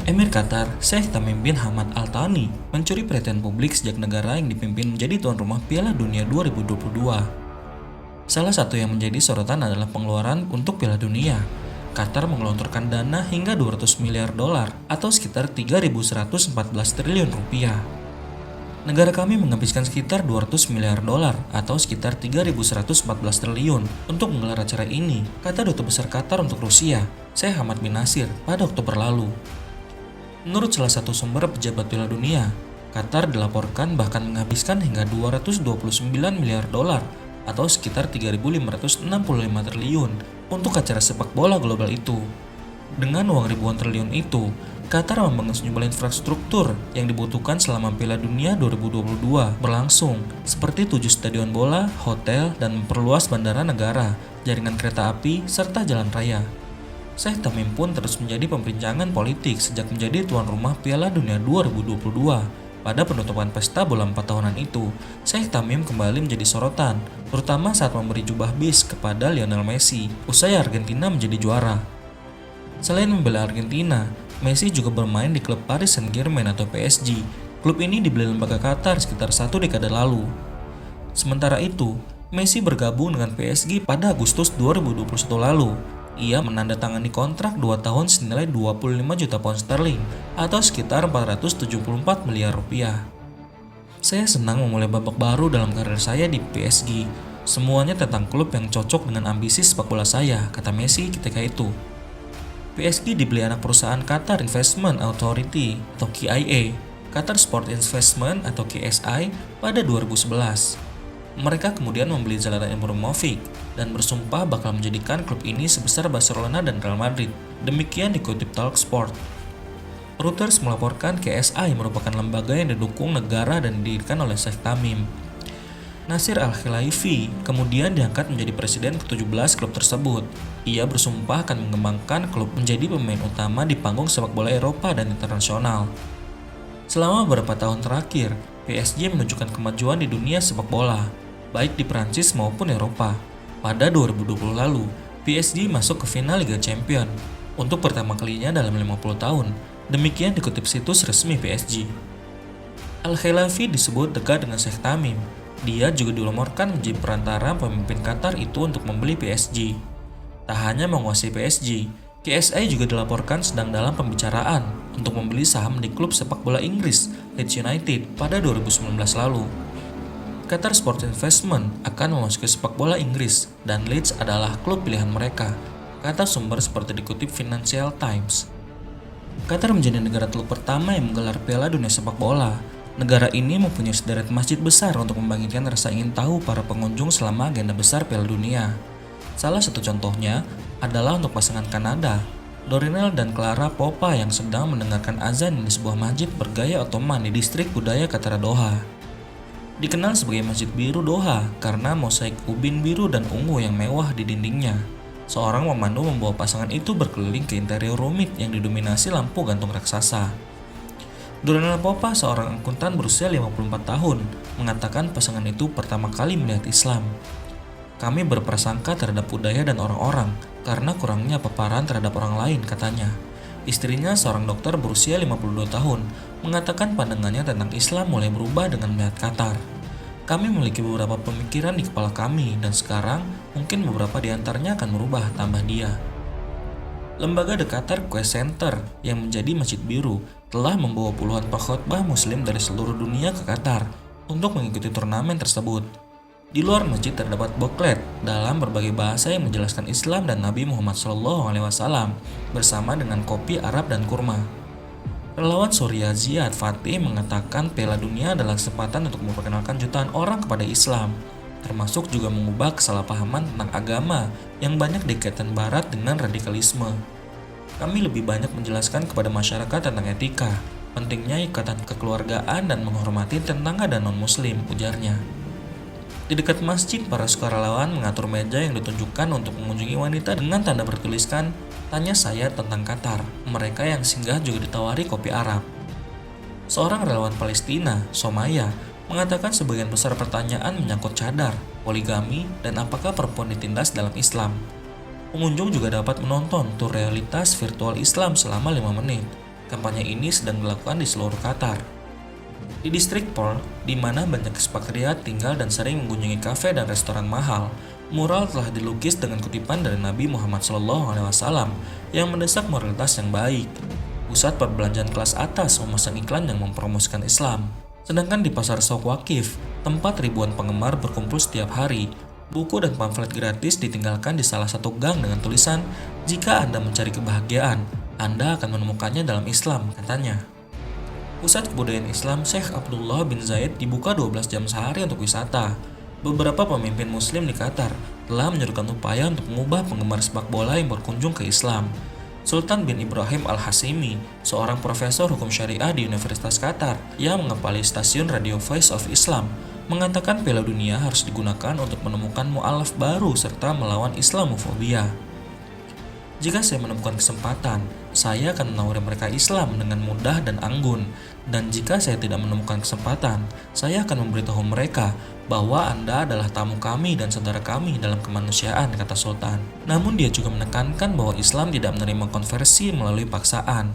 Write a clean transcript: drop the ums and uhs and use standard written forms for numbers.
Emir Qatar, Sheikh Tamim bin Hamad Al Thani, mencuri perhatian publik sejak negara yang dipimpin menjadi tuan rumah Piala Dunia 2022. Salah satu yang menjadi sorotan adalah pengeluaran untuk Piala Dunia. Qatar mengelontorkan dana hingga 200 miliar dolar atau sekitar 3.114 triliun rupiah. Negara kami menghabiskan sekitar 200 miliar dolar atau sekitar 3.114 triliun untuk menggelar acara ini, kata Duta Besar Qatar untuk Rusia, Sheikh Hamad bin Nasir, pada Oktober lalu. Menurut salah satu sumber pejabat Piala Dunia, Qatar dilaporkan bahkan menghabiskan hingga 229 miliar dolar atau sekitar 3.565 triliun untuk acara sepak bola global itu. Dengan uang ribuan triliun itu, Qatar membangun sejumlah infrastruktur yang dibutuhkan selama Piala Dunia 2022 berlangsung, seperti 7 stadion bola, hotel, dan memperluas bandara negara, jaringan kereta api, serta jalan raya. Sheikh Tamim pun terus menjadi pembincangan politik sejak menjadi tuan rumah Piala Dunia 2022. Pada penutupan pesta bola 4 tahunan itu, Sheikh Tamim kembali menjadi sorotan, terutama saat memberi jubah bis kepada Lionel Messi usai Argentina menjadi juara. Selain membela Argentina, Messi juga bermain di klub Paris Saint-Germain atau PSG. Klub ini dibeli lembaga Qatar sekitar 1 dekade lalu. Sementara itu, Messi bergabung dengan PSG pada Agustus 2021 lalu. Ia menandatangani kontrak 2 tahun senilai 25 juta pound sterling atau sekitar 474 miliar rupiah. Saya senang memulai babak baru dalam karir saya di PSG. Semuanya tentang klub yang cocok dengan ambisi sepak bola saya, kata Messi ketika itu. PSG dibeli anak perusahaan Qatar Investment Authority atau QIA, Qatar Sport Investment atau KSI pada 2011. Mereka kemudian membeli Zlatan Ibrahimovic dan bersumpah bakal menjadikan klub ini sebesar Barcelona dan Real Madrid. Demikian dikutip Talksport. Reuters melaporkan KSI merupakan lembaga yang didukung negara dan didirikan oleh Sheikh Tamim. Nasir Al-Khelaifi kemudian diangkat menjadi presiden ke-17 klub tersebut. Ia bersumpah akan mengembangkan klub menjadi pemain utama di panggung sepak bola Eropa dan internasional. Selama beberapa tahun terakhir, PSG menunjukkan kemajuan di dunia sepak bola, baik di Prancis maupun Eropa. Pada 2020 lalu, PSG masuk ke final Liga Champions untuk pertama kalinya dalam 50 tahun. Demikian dikutip situs resmi PSG. Al-Khelaifi disebut dekat dengan Sheikh Tamim. Dia juga dilaporkan menjadi perantara pemimpin Qatar itu untuk membeli PSG. Tak hanya menguasai PSG, KSI juga dilaporkan sedang dalam pembicaraan untuk membeli saham di klub sepak bola Inggris Leeds United pada 2019 lalu. Qatar Sport Investment akan memasuki sepak bola Inggris dan Leeds adalah klub pilihan mereka, kata sumber seperti dikutip Financial Times. Qatar menjadi negara teluk pertama yang menggelar Piala Dunia sepak bola. Negara ini mempunyai sederet masjid besar untuk membangkitkan rasa ingin tahu para pengunjung selama agenda besar Piala Dunia. Salah satu contohnya adalah untuk pasangan Kanada, Dorinel dan Clara Popa yang sedang mendengarkan azan di sebuah masjid bergaya Ottoman di distrik budaya Qatar Doha. Dikenal sebagai Masjid Biru Doha karena mosaik ubin biru dan ungu yang mewah di dindingnya. Seorang pemandu membawa pasangan itu berkeliling ke interior rumit yang didominasi lampu gantung raksasa. Dorinel Popa, seorang akuntan berusia 54 tahun, mengatakan pasangan itu pertama kali melihat Islam. Kami berprasangka terhadap budaya dan orang-orang karena kurangnya paparan terhadap orang lain, katanya. Istrinya, seorang dokter berusia 52 tahun, mengatakan pandangannya tentang Islam mulai berubah dengan melihat Qatar. Kami memiliki beberapa pemikiran di kepala kami dan sekarang mungkin beberapa di antaranya akan berubah, tambah dia. Lembaga The Qatar Quest Center yang menjadi Masjid Biru telah membawa puluhan pengkhotbah muslim dari seluruh dunia ke Qatar untuk mengikuti turnamen tersebut. Di luar masjid terdapat boklet dalam berbagai bahasa yang menjelaskan Islam dan Nabi Muhammad SAW bersama dengan kopi Arab dan kurma. Relawan Suriah Ziad Fatih mengatakan Piala Dunia adalah kesempatan untuk memperkenalkan jutaan orang kepada Islam, termasuk juga mengubah kesalahpahaman tentang agama yang banyak dikaitkan Barat dengan radikalisme. Kami lebih banyak menjelaskan kepada masyarakat tentang etika, pentingnya ikatan kekeluargaan dan menghormati tetangga dan non-muslim, ujarnya. Di dekat masjid, para sukarelawan mengatur meja yang ditunjukkan untuk mengunjungi wanita dengan tanda bertuliskan, "Tanya saya tentang Qatar." Mereka yang singgah juga ditawari kopi Arab. Seorang relawan Palestina, Somaya, mengatakan sebagian besar pertanyaan menyangkut cadar, poligami, dan apakah perempuan ditindas dalam Islam. Pengunjung juga dapat menonton tur realitas virtual Islam selama 5 menit. Kampanye ini sedang dilakukan di seluruh Qatar. Di distrik Pearl, di mana banyak ekspatriat tinggal dan sering mengunjungi kafe dan restoran mahal, mural telah dilukis dengan kutipan dari Nabi Muhammad SAW yang mendesak moralitas yang baik. Pusat perbelanjaan kelas atas memasang iklan yang mempromosikan Islam. Sedangkan di pasar Souk Waqif, tempat ribuan penggemar berkumpul setiap hari, buku dan pamflet gratis ditinggalkan di salah satu gang dengan tulisan, "Jika Anda mencari kebahagiaan, Anda akan menemukannya dalam Islam," katanya. Pusat Kebudayaan Islam Syekh Abdullah bin Zayed dibuka 12 jam sehari untuk wisata. Beberapa pemimpin muslim di Qatar telah menyerukan upaya untuk mengubah penggemar sepak bola yang berkunjung ke Islam. Sultan bin Ibrahim Al-Hashimi, seorang profesor hukum syariah di Universitas Qatar yang mengepali stasiun radio Voice of Islam, mengatakan Piala Dunia harus digunakan untuk menemukan mu'alaf baru serta melawan Islamofobia. Jika saya menemukan kesempatan, saya akan menawari mereka Islam dengan mudah dan anggun. Dan jika saya tidak menemukan kesempatan, saya akan memberitahu mereka bahwa Anda adalah tamu kami dan saudara kami dalam kemanusiaan, kata Sultan. Namun dia juga menekankan bahwa Islam tidak menerima konversi melalui paksaan.